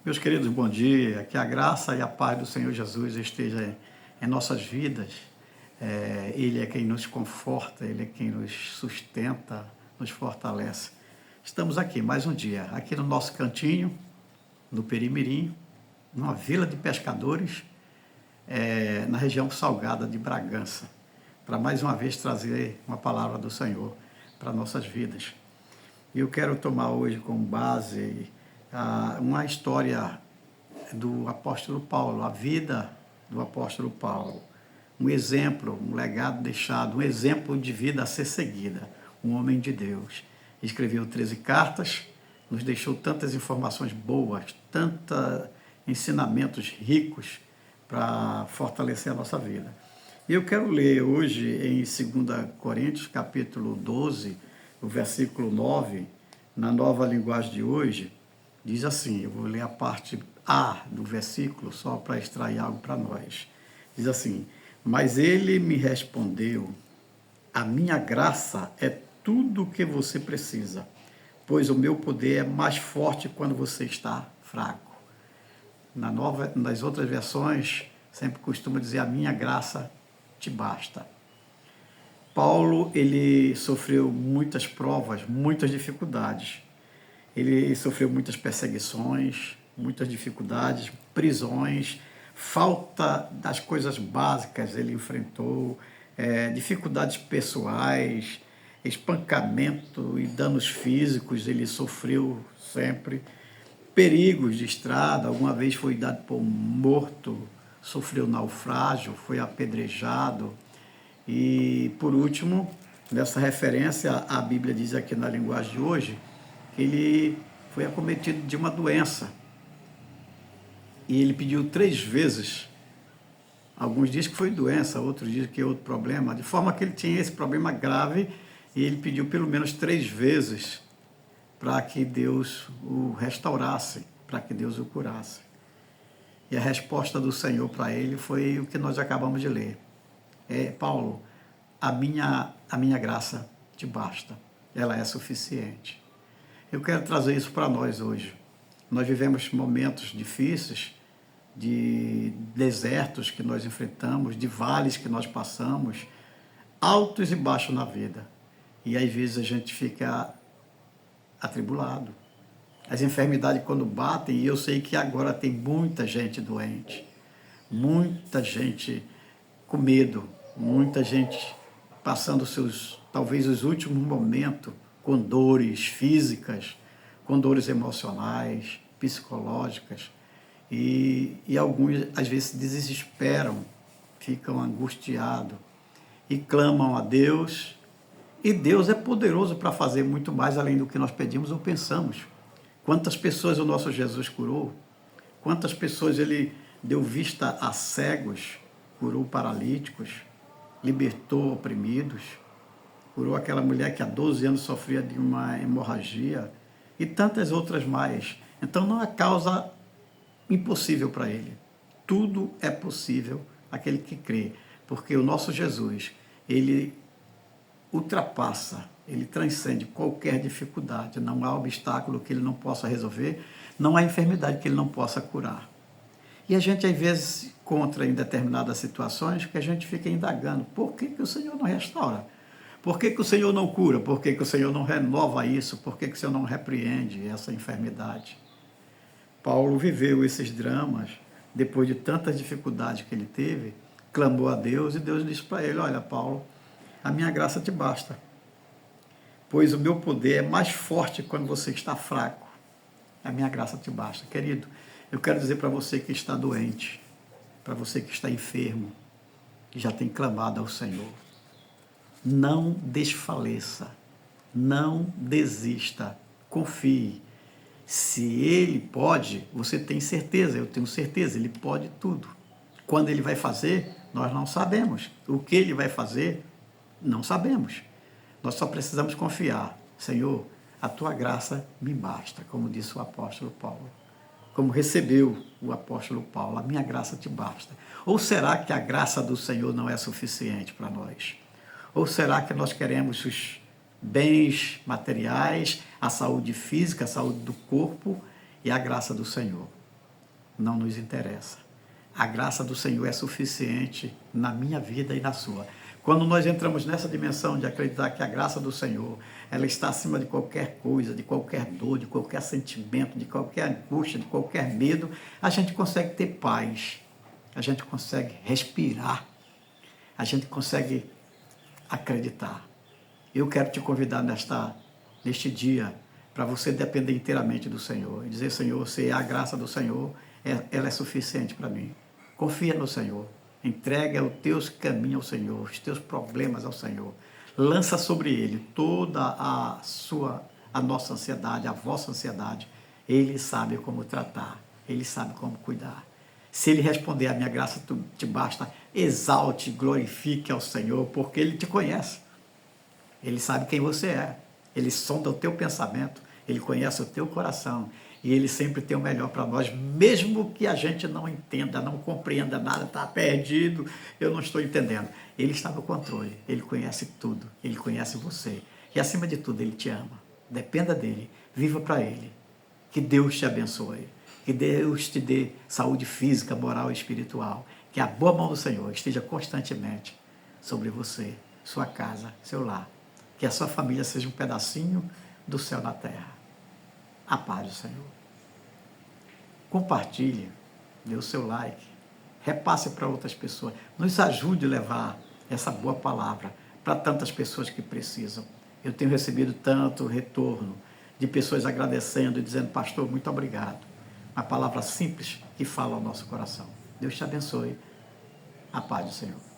Meus queridos, bom dia. Que a graça e a paz do Senhor Jesus esteja em nossas vidas. Ele é quem nos conforta, Ele é quem nos sustenta, nos fortalece. Estamos aqui mais um dia, aqui no nosso cantinho, no Perimirim, numa vila de pescadores, na região salgada de Bragança, para mais uma vez trazer uma palavra do Senhor para nossas vidas. E eu quero tomar hoje como base uma história do apóstolo Paulo, a vida do apóstolo Paulo. Um exemplo, um legado deixado, um exemplo de vida a ser seguida. Um homem de Deus. Escreveu 13 cartas, nos deixou tantas informações boas, tantos ensinamentos ricos para fortalecer a nossa vida. E eu quero ler hoje em 2 Coríntios, capítulo 12, o versículo 9, na nova linguagem de hoje, diz assim, eu vou ler a parte A do versículo só para extrair algo para nós. Diz assim, mas ele me respondeu, a minha graça é tudo o que você precisa, pois o meu poder é mais forte quando você está fraco. Nas outras versões, sempre costuma dizer, a minha graça te basta. Paulo, ele sofreu muitas provas, muitas dificuldades. Ele sofreu muitas perseguições, muitas dificuldades, prisões, falta das coisas básicas ele enfrentou, dificuldades pessoais, espancamento e danos físicos ele sofreu sempre, perigos de estrada, alguma vez foi dado por morto, sofreu naufrágio, foi apedrejado. E, por último, nessa referência, a Bíblia diz aqui na linguagem de hoje, que ele foi acometido de uma doença. E ele pediu 3 vezes, alguns dizem que foi doença, outros dizem que é outro problema, de forma que ele tinha esse problema grave, e ele pediu pelo menos 3 vezes para que Deus o restaurasse, para que Deus o curasse. E a resposta do Senhor para ele foi o que nós acabamos de ler. Paulo, a minha graça te basta, ela é suficiente. Eu quero trazer isso para nós hoje. Nós vivemos momentos difíceis, de desertos que nós enfrentamos, de vales que nós passamos, altos e baixos na vida. E às vezes a gente fica atribulado. As enfermidades quando batem, e eu sei que agora tem muita gente doente, muita gente com medo, muita gente passando talvez os últimos momentos com dores físicas, com dores emocionais, psicológicas, e alguns às vezes se desesperam, ficam angustiados e clamam a Deus, e Deus é poderoso para fazer muito mais além do que nós pedimos ou pensamos. Quantas pessoas o nosso Jesus curou? Quantas pessoas ele deu vista a cegos, curou paralíticos, libertou oprimidos, curou aquela mulher que há 12 anos sofria de uma hemorragia e tantas outras mais. Então não há causa impossível para ele. Tudo é possível aquele que crê, porque o nosso Jesus, ele ultrapassa, ele transcende qualquer dificuldade, não há obstáculo que ele não possa resolver, não há enfermidade que ele não possa curar. E a gente às vezes se encontra em determinadas situações que a gente fica indagando, por que o Senhor não restaura? Por que o Senhor não cura? Por que o Senhor não renova isso? Por que o Senhor não repreende essa enfermidade? Paulo viveu esses dramas, depois de tantas dificuldades que ele teve, clamou a Deus e Deus disse para ele, olha Paulo, a minha graça te basta, pois o meu poder é mais forte quando você está fraco. A minha graça te basta. Querido, eu quero dizer para você que está doente, para você que está enfermo, que já tem clamado ao Senhor, não desfaleça, não desista, confie. Se Ele pode, você tem certeza, eu tenho certeza, Ele pode tudo. Quando Ele vai fazer, nós não sabemos. O que Ele vai fazer, não sabemos. Nós só precisamos confiar. Senhor, a Tua graça me basta, como disse o apóstolo Paulo. Como recebeu o apóstolo Paulo, a minha graça te basta. Ou será que a graça do Senhor não é suficiente para nós? Ou será que nós queremos os bens materiais, a saúde física, a saúde do corpo e a graça do Senhor? não nos interessa. A graça do Senhor é suficiente na minha vida e na sua. Quando nós entramos nessa dimensão de acreditar que a graça do Senhor, ela está acima de qualquer coisa, de qualquer dor, de qualquer sentimento, de qualquer angústia, de qualquer medo, a gente consegue ter paz, a gente consegue respirar, a gente consegue acreditar. Eu quero te convidar neste dia para você depender inteiramente do Senhor e dizer: Senhor, se a graça do Senhor, ela é suficiente para mim. Confia no Senhor, entrega os teus caminhos ao Senhor, os teus problemas ao Senhor. Lança sobre Ele toda a nossa ansiedade, a vossa ansiedade. Ele sabe como tratar, Ele sabe como cuidar. Se Ele responder: a minha graça te basta, exalte, glorifique ao Senhor, porque Ele te conhece. Ele sabe quem você é. Ele sonda o teu pensamento, Ele conhece o teu coração. E Ele sempre tem o melhor para nós, mesmo que a gente não entenda, não compreenda nada, está perdido, eu não estou entendendo. Ele está no controle, Ele conhece tudo, Ele conhece você. E acima de tudo, Ele te ama. Dependa dEle, viva para Ele. Que Deus te abençoe. Que Deus te dê saúde física, moral e espiritual. Que a boa mão do Senhor esteja constantemente sobre você, sua casa, seu lar. Que a sua família seja um pedacinho do céu na terra. A paz do Senhor. Compartilhe, dê o seu like, repasse para outras pessoas. Nos ajude a levar essa boa palavra para tantas pessoas que precisam. Eu tenho recebido tanto retorno de pessoas agradecendo e dizendo: pastor, muito obrigado. Uma palavra simples que fala ao nosso coração. Deus te abençoe. A paz do Senhor.